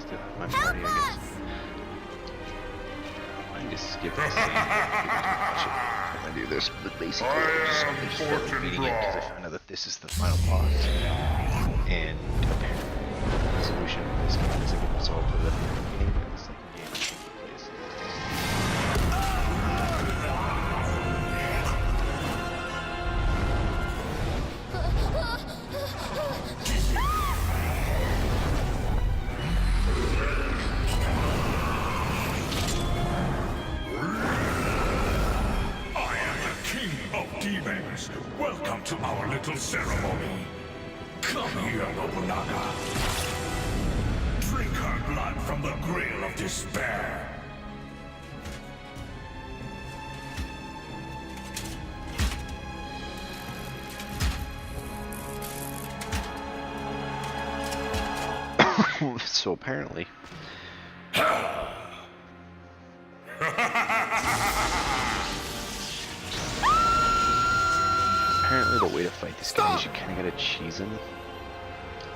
to my party, I guess. I can just skip this scene if people want to watch it. I'm gonna do this, but basically I just started reading it because I found out that this is the final boss. And apparently the solution of this game is like resolved at the beginning of the second game I think it plays. Demons, welcome to our little ceremony. Come here, Nobunaga. Drink her blood from the grail of despair. So apparently the way to fight this guy is you kind of gotta cheese him.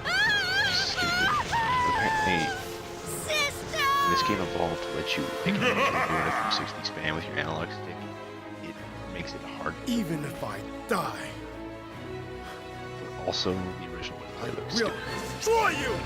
Just stupid. Apparently, this game evolved to let you pick an enemy in a 360 span with your analog stick. It makes it hard. Even if I die, But also, the original I way was will stupid. destroy you!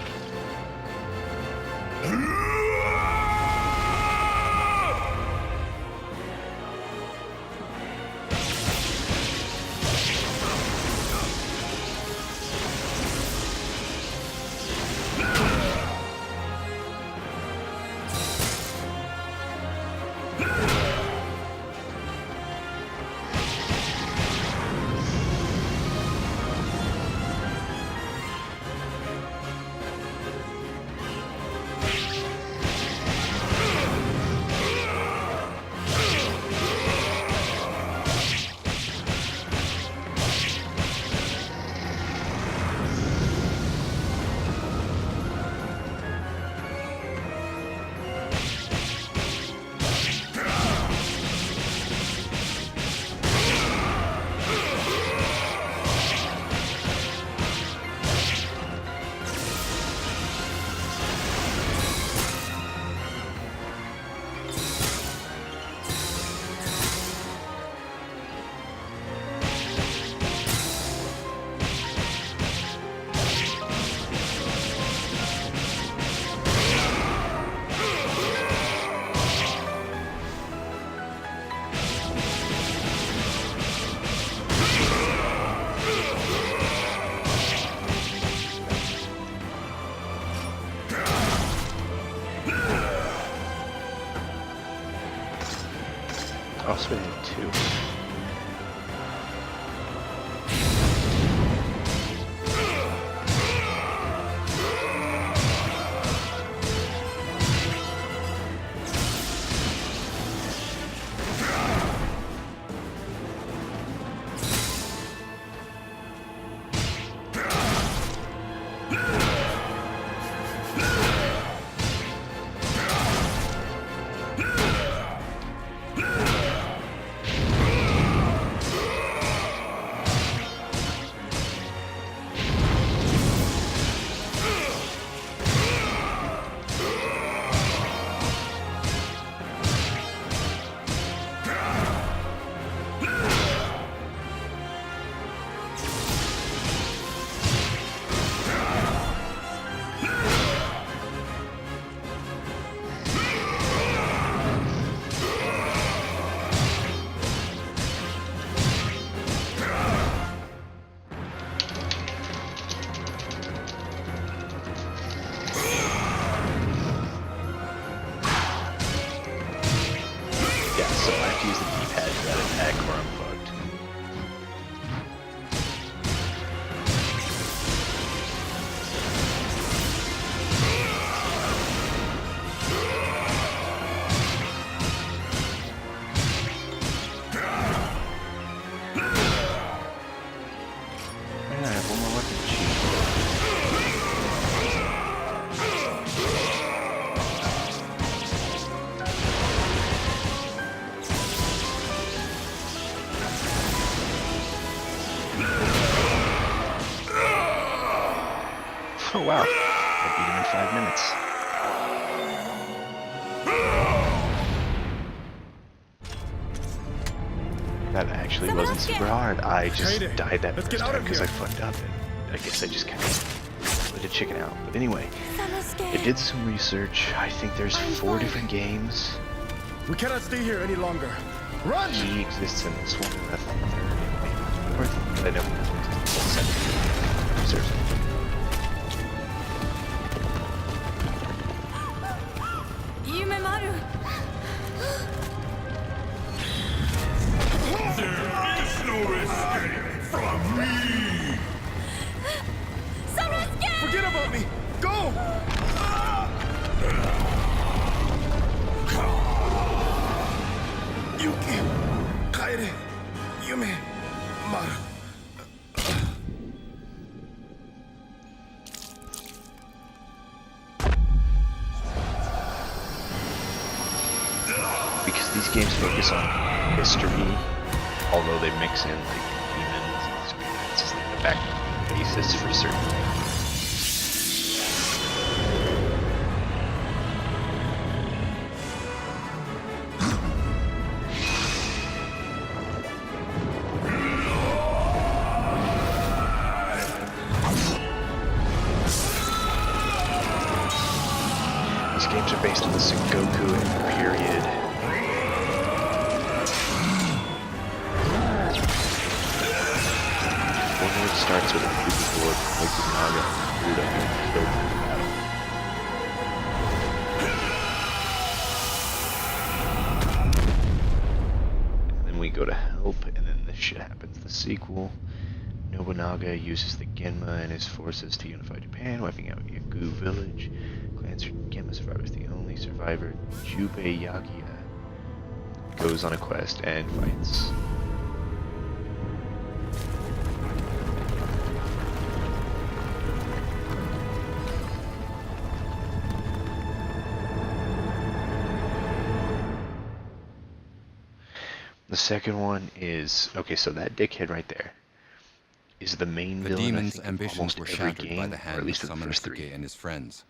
I'll spin it too. Use the D-pad for that attack or I'm fucked. Why not? I have one more weapon to choose. Oh wow, I beat him in 5 minutes. That actually wasn't super hard. I just Kaede, died that let's first get out time of because I here. fucked up, and I guess I just kind of let it chicken out. But anyway, I did some research. I think there's 4 different games. We cannot stay here any longer. Run! He exists in this one, and the third, and maybe the fourth, but I know the second research. There is no escape from me! Forget about me! Go! Yuki, Kaede, Yume, Maru. Because these games focus on history, although they mix in like demons and spirits as like the back basis for certain things. These games are based on the Sengoku period. Forward starts with a Fuji board from Nobunaga and Buddha being killed in the battle. And then we go to help, and then this shit happens. The sequel, Nobunaga uses the Genma and his forces to unify Japan, wiping out Yagu village. Clans Genma survivors, the only survivor, Jubei Yagia, goes on a quest and fights. The second one is, okay, so that dickhead right there is the main The villain, I demon's think, of ambitions almost were every shattered game, by the or hand at of least of the first 3. Samanosuke and his friends.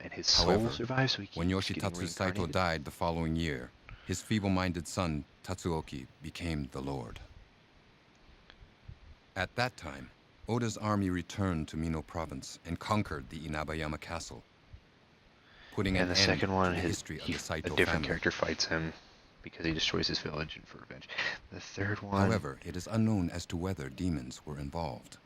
And his soul However, survives, so he keeps when getting Yoshitatsu Saito reincarnated. died the following year, his feeble-minded son, Tatsuoki, became the Lord. At that time, Oda's army returned to Mino Province and conquered the Inabayama Castle, putting And an the end second one, to the history of the a Saito different family. character fights him because he destroys his village and for revenge. The third one, However, it is unknown as to whether demons were involved.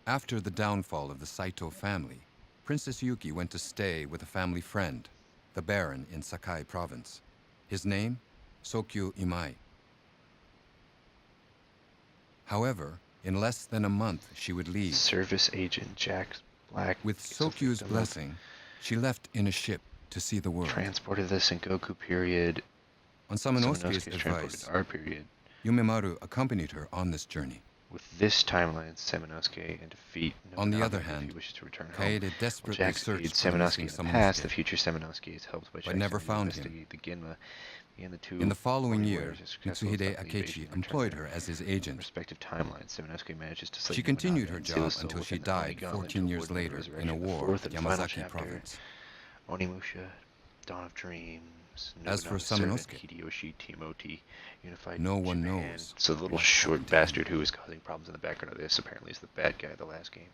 After the downfall of the Saito family, Princess Yuki went to stay with a family friend, the Baron in Sakai Province. His name? Sokyu Imai. However, in less than a month, she would leave. service agent Jack Black, With gets a Sokyu's victim of- blessing, she left in a ship to see the world. transported the Sengoku period, On Samanosuke's Samanosuke is transported advice, to our period. Yumemaru accompanied her on this journey. With this timeline, Samanosuke and defeat On the Nobunaga other if hand, he wishes to return home. Kaede While desperately Jack searched aids for the Samanosuke missing in the past, the Samanosuke. future Samanosuke is helped by But never Jackson to found him. investigate the Genma, and the two In the following army year, warriors are successful in Mitsuhide stopping the invasion Akechi and employed return her as his their agent. respective timelines. Samanosuke manages to slay She continued Nobunaga her and seal job his soul until she within the Oni died Gauntlet 14 to years avoid the later in a resurrection. The war fourth at and final Yamazaki chapter, Province. Onimusha, Dawn of Dreams. As for Nobunaga's servant, Samanosuke, Hideyoshi Timoti, unified no one Japan. knows So the little what short happened to him. bastard who was causing problems in the background of this apparently is the bad guy of the last game.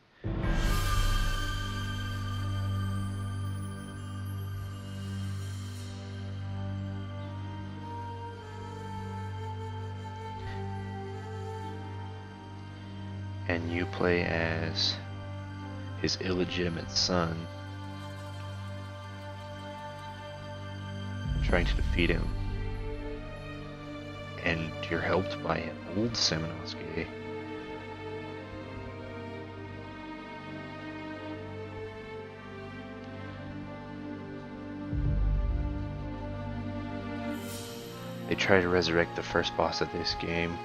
And you play as his illegitimate son, trying to defeat him. And you're helped by an old Samanosuke. They try to resurrect the first boss of this game.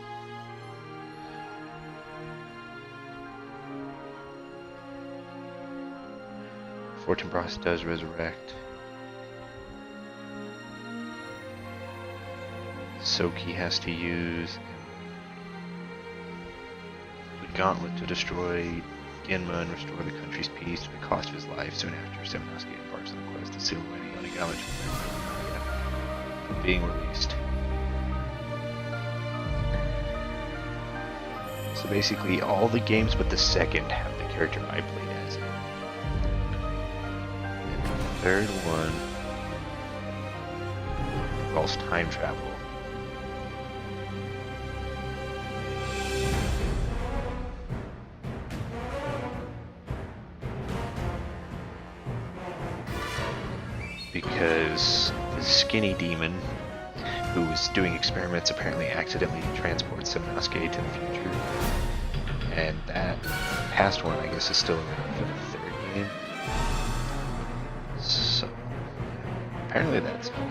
Fortinbras does resurrect. Soki has to use the gauntlet to destroy Genma and restore the country's peace at the cost of his life. Soon after, Seminowski embarks on a quest to seal away the Onigami from being released. So basically, all the games but the second have the character I played as. And the third one involves time travel. Because the skinny demon who was doing experiments apparently accidentally transports Seminowski to the future. And that past one, I guess, is still around for the third game. So, apparently that's all.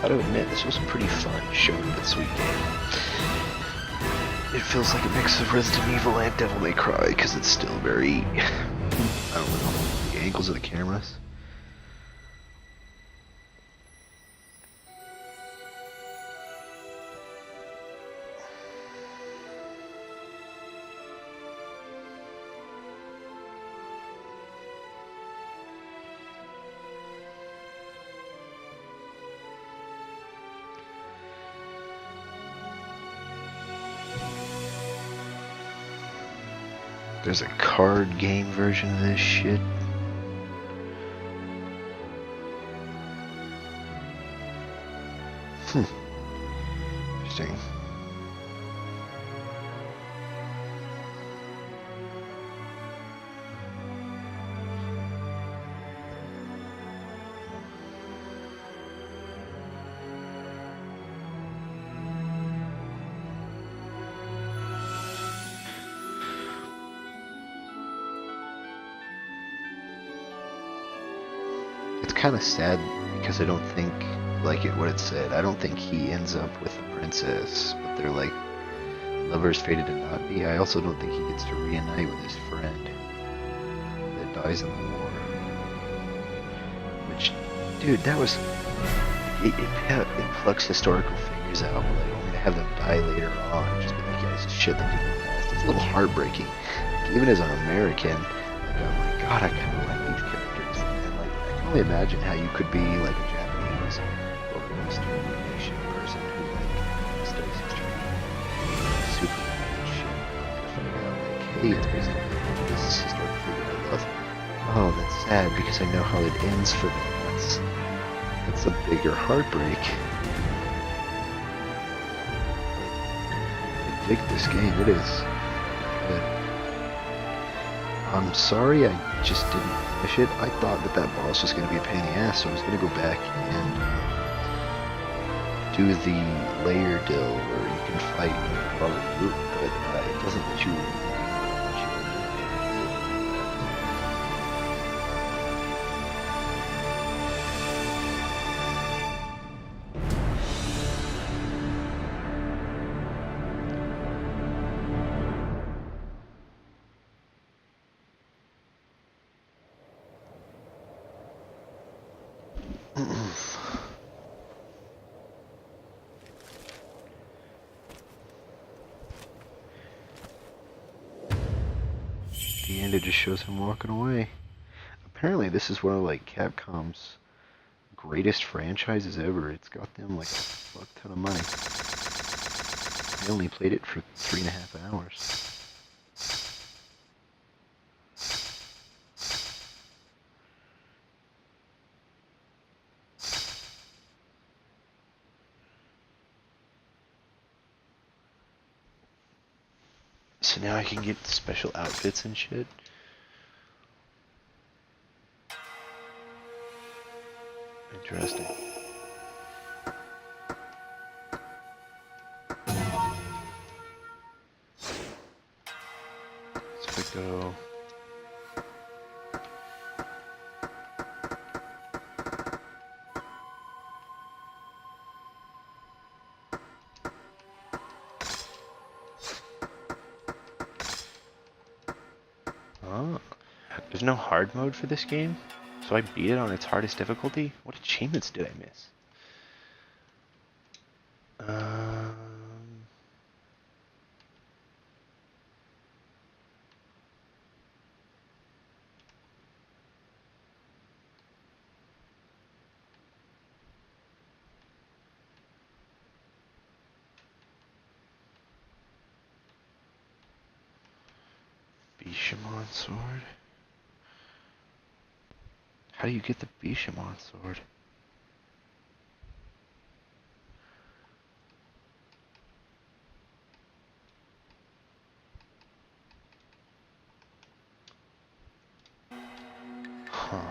Gotta admit, this was a pretty fun, short but sweet game. It feels like a mix of Resident Evil and Devil May Cry, because it's still very, I don't know, the angles of the cameras. There's a card game version of this shit. Interesting. It's kind of sad because I don't think, like what it said, I don't think he ends up with the princess, but they're like lovers fated to not be. I also don't think he gets to reunite with his friend that dies in the war. Which, dude, that was, it plucks historical figures out, like only to have them die later on, just be like, yeah, this is shit that did in the past. It's a little heartbreaking. Even as an American, like, I'm like, God, I kind of like these characters. And like, I can only imagine how you could be like a Japanese or an Eastern Asian person who like studies history, super mad and shit, and find out like, hey, it's based on this historical figure I love. Oh, that's sad because I know how it ends for them. That's a bigger heartbreak. I dig this game. It is good. I'm sorry I just didn't finish it. I thought that boss was going to be a pain in the ass, so I was going to go back and do the layer deal where you can fight Robert Root, but it doesn't let you. The end, it just shows him walking away. Apparently this is one of like Capcom's greatest franchises ever. It's got them like a fuck ton of money. I only played it for 3.5 hours. So now I can get special outfits and shit. Interesting. So if we go... Oh, there's no hard mode for this game? So I beat it on its hardest difficulty? What achievements did I miss? Bishamon sword? How do you get the Bishamon sword? Huh.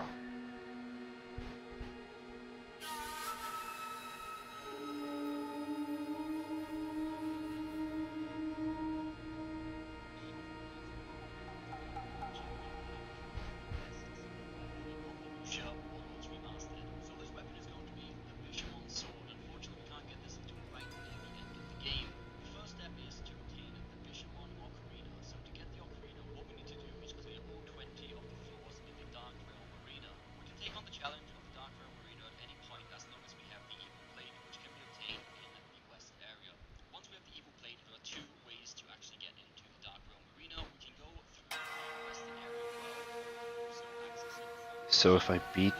So if I beat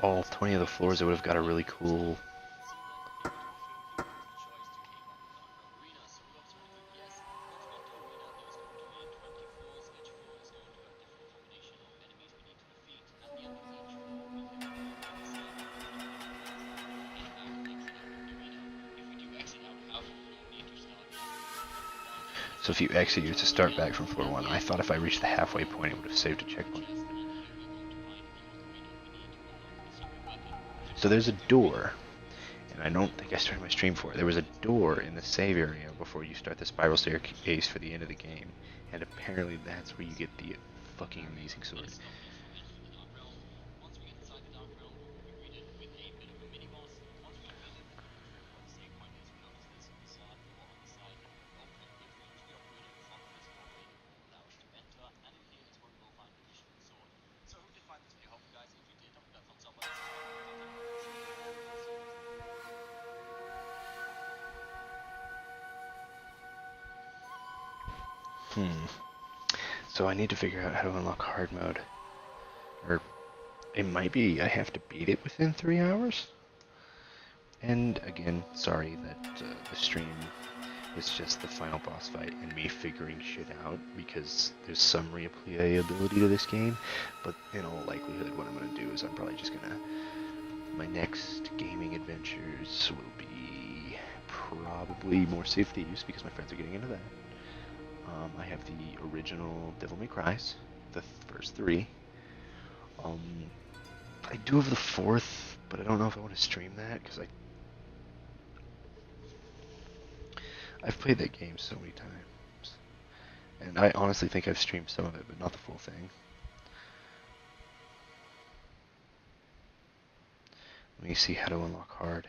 all 20 of the floors, I would have got a really cool... So if you exit, you have to start back from floor 1. I thought if I reached the halfway point, it would have saved a checkpoint. So there's a door, and I don't think I started my stream for it. There was a door in the save area before you start the spiral staircase for the end of the game, and apparently that's where you get the fucking amazing sword. So I need to figure out how to unlock hard mode. Or it might be I have to beat it within 3 hours. And again, sorry that the stream is just the final boss fight and me figuring shit out, because there's some replayability to this game, but in all likelihood what I'm going to do is I'm probably just going to... My next gaming adventures will be probably more Save Thieves, because my friends are getting into that. I have the original Devil May Cry's, the first 3. I do have the 4th, but I don't know if I want to stream that, because I've played that game so many times. And I honestly think I've streamed some of it, but not the full thing. Let me see how to unlock hard.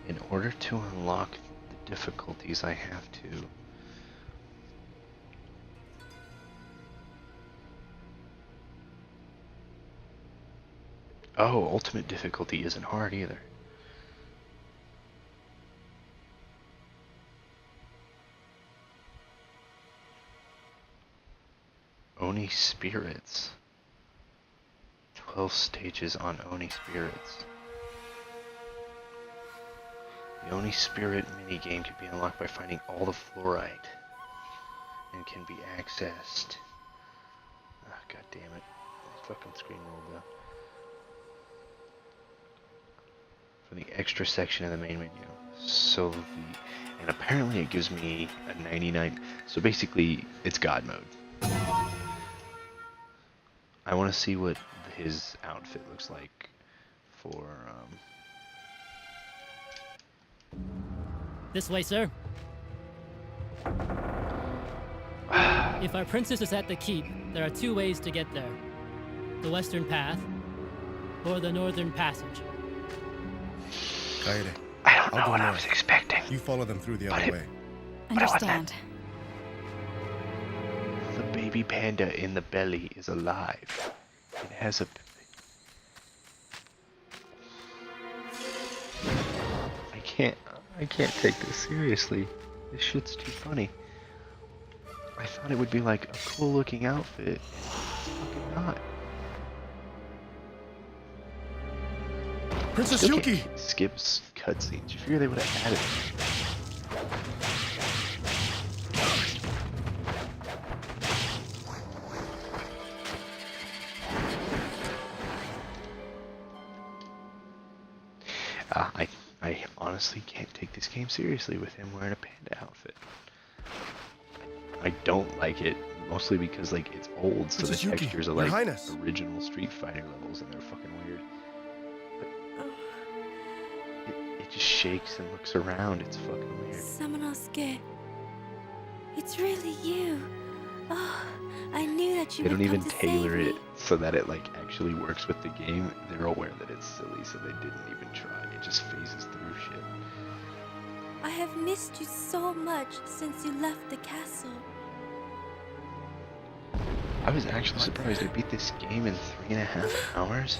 In order to unlock the difficulties, I have to... Oh, ultimate difficulty isn't hard either. Oni Spirits. 12 stages on Oni Spirits. The Oni Spirit minigame can be unlocked by finding all the fluorite and can be accessed. Ah, god damn it. My fucking screen rolled down. For the extra section of the main menu. So and apparently it gives me a 99. So basically it's God mode. I want to see what his outfit looks like for This way, sir. If our princess is at the keep, there are two ways to get there. The western path, or the northern passage. Kaede, I don't know I'll go what I north. was expecting. You follow them through the other way. Understand. The baby panda in the belly is alive. It has a... I can't take this seriously. This shit's too funny. I thought it would be like a cool looking outfit. It's fucking not. Princess Still Yuki! can't skip cutscenes. You figure they would have added them. I honestly can't take this game seriously with him wearing a panda outfit. I don't like it, mostly because like it's old, so the Princess Yuki, textures are Your like Highness. original Street Fighter levels, and they're fucking weird. But it just shakes and looks around. It's fucking weird. Samanosuke. It's really you. Oh, I knew that you They would don't come even to tailor save it me. so that it like actually works with the game. They're aware that it's silly, so they didn't even try. It just phases through shit. I have missed you so much since you left the castle. I was actually surprised I beat this game in 3.5 hours.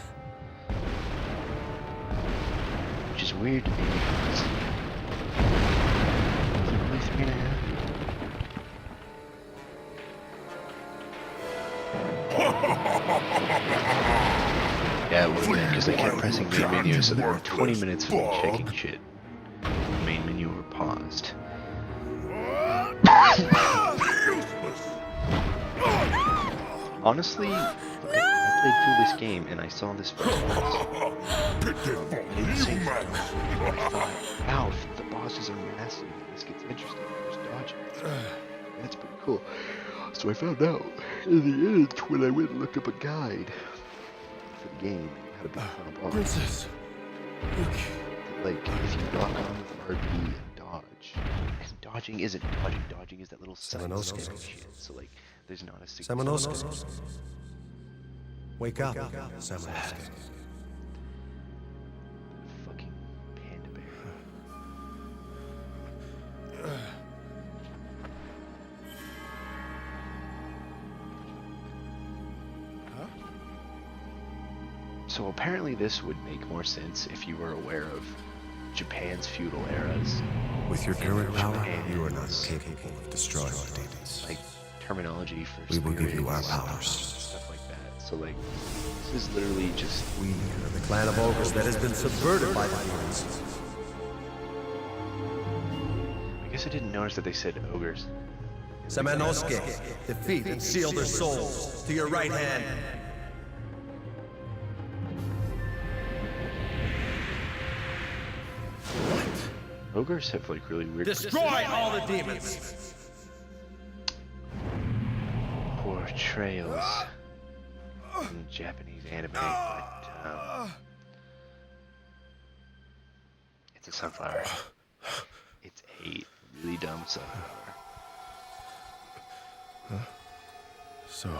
Which is weird to me because... Is it really 3.5? Yeah, it would have because I kept pressing main menu, so there were 20 minutes of me checking shit. The main menu were paused. Honestly, I played through this game and I saw this first boss. I didn't say I thought, wow, the bosses are massive and this gets interesting. There's dodging. That's pretty cool. So I found out in the end when I went and looked up a guide for the game how to beat the final boss. Princess Yuki. Like, if you lock on with RB and dodge, and dodging isn't dodging, dodging is that little Samanosuke. shit. So like, there's not a significant Samanosuke. Wake up, Samanosuke. fucking panda bear. So apparently this would make more sense if you were aware of Japan's feudal eras, With your current power, Japan's, you are not capable of destroying the demons. like terminology for We will give you our spirits, powers. stuff like that. So like, this is literally just We are the clan of ogres that has been subverted by the demons. I guess I didn't notice that they said ogres. Samanosuke, defeat and seal their souls to your right hand. Ogres have like really weird Destroy all the demons. portrayals in Japanese anime, but it's a sunflower. It's a really dumb sunflower. So,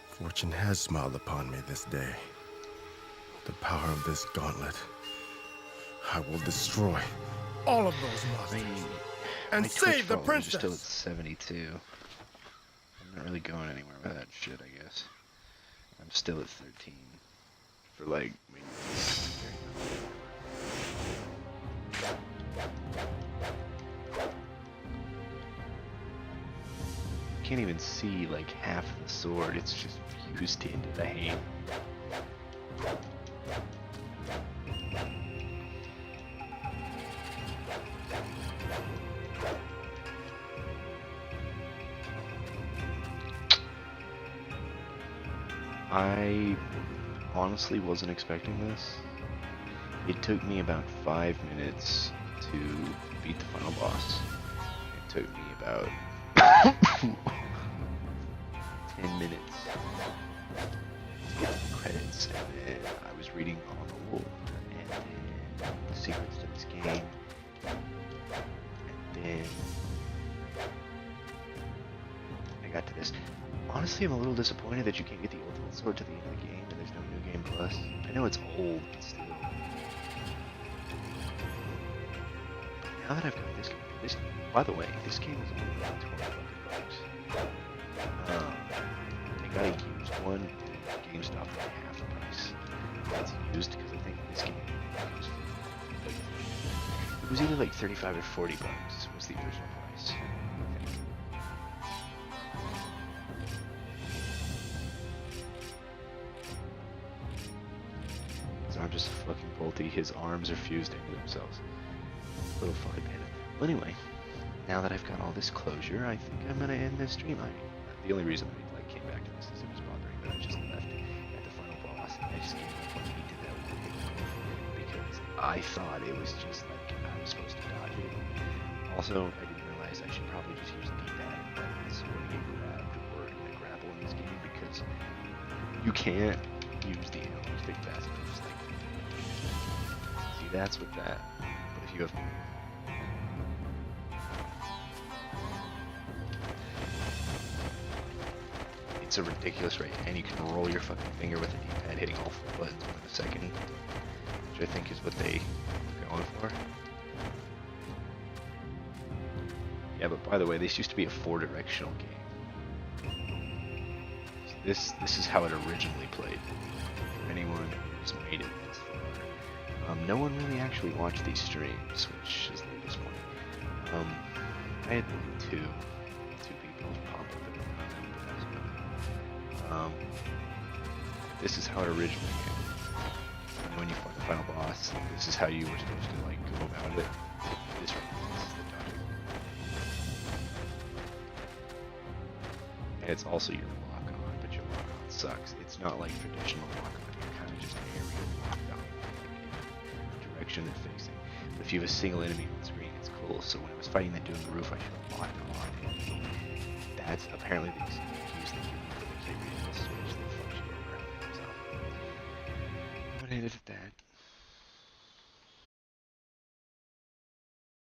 fortune has smiled upon me this day. The power of this gauntlet. I will destroy all of those monsters. And My save the Twitch followers are still at princess! 72. I'm not really going anywhere with that shit, I guess. I'm still at 13. for like maybe. Can't even see like half the sword, it's just fused into the hand. I honestly wasn't expecting this. It took me about 5 minutes to beat the final boss. It took me about 10 minutes to get the credits, and then I was reading on the lore, and then the secrets to this game, and then I got to this. Honestly, I'm a little disappointed that you can't get the ultimate sword to the end of the game, and there's no new game plus. I know it's old, but still. Now that I've got this by the way, this game is only about 20 bucks. I got a used one at GameStop for like half the price. It's used because I think this game was like, it was either like 35 or 40 bucks was the original price. I think. His arms are so fucking bolty. His arms are fused into themselves. Little fun panda. Well, anyway, now that I've got all this closure, I think I'm gonna end this stream. The only reason I like came back to this is it was bothering me. I just left at the final boss. And I just gave up when he did that because I thought it was just like I was supposed to dodge it. Also, I didn't realize I should probably just use the D-pad buttons when you get grabbed or in a grapple in this game because you can't use the analog stick fast enough. Just like see, that's with that. But if you have it's a ridiculous rate, and you can roll your fucking finger with a D-pad hitting all 4 buttons within a second, which I think is what they are going for. Yeah, but by the way, this used to be a 4-directional game. So this is how it originally played. For anyone who's made it this far. No one really actually watched these streams, which is the disappointing. I had two people pop up in the comment. This is how it originally came. And when you fight the final boss, this is how you were supposed to like go about it. This is the dodging. And it's also your lock on, but your lock on sucks. It's not like traditional lock on. You're kind of just area locked on, like direction and facing. But if you have a single enemy on screen, it's cool. So when I was fighting that dude on the roof, I should have locked on. That's apparently the excuse they give me for the kid switch that fucks you over. So I'm gonna end it at that.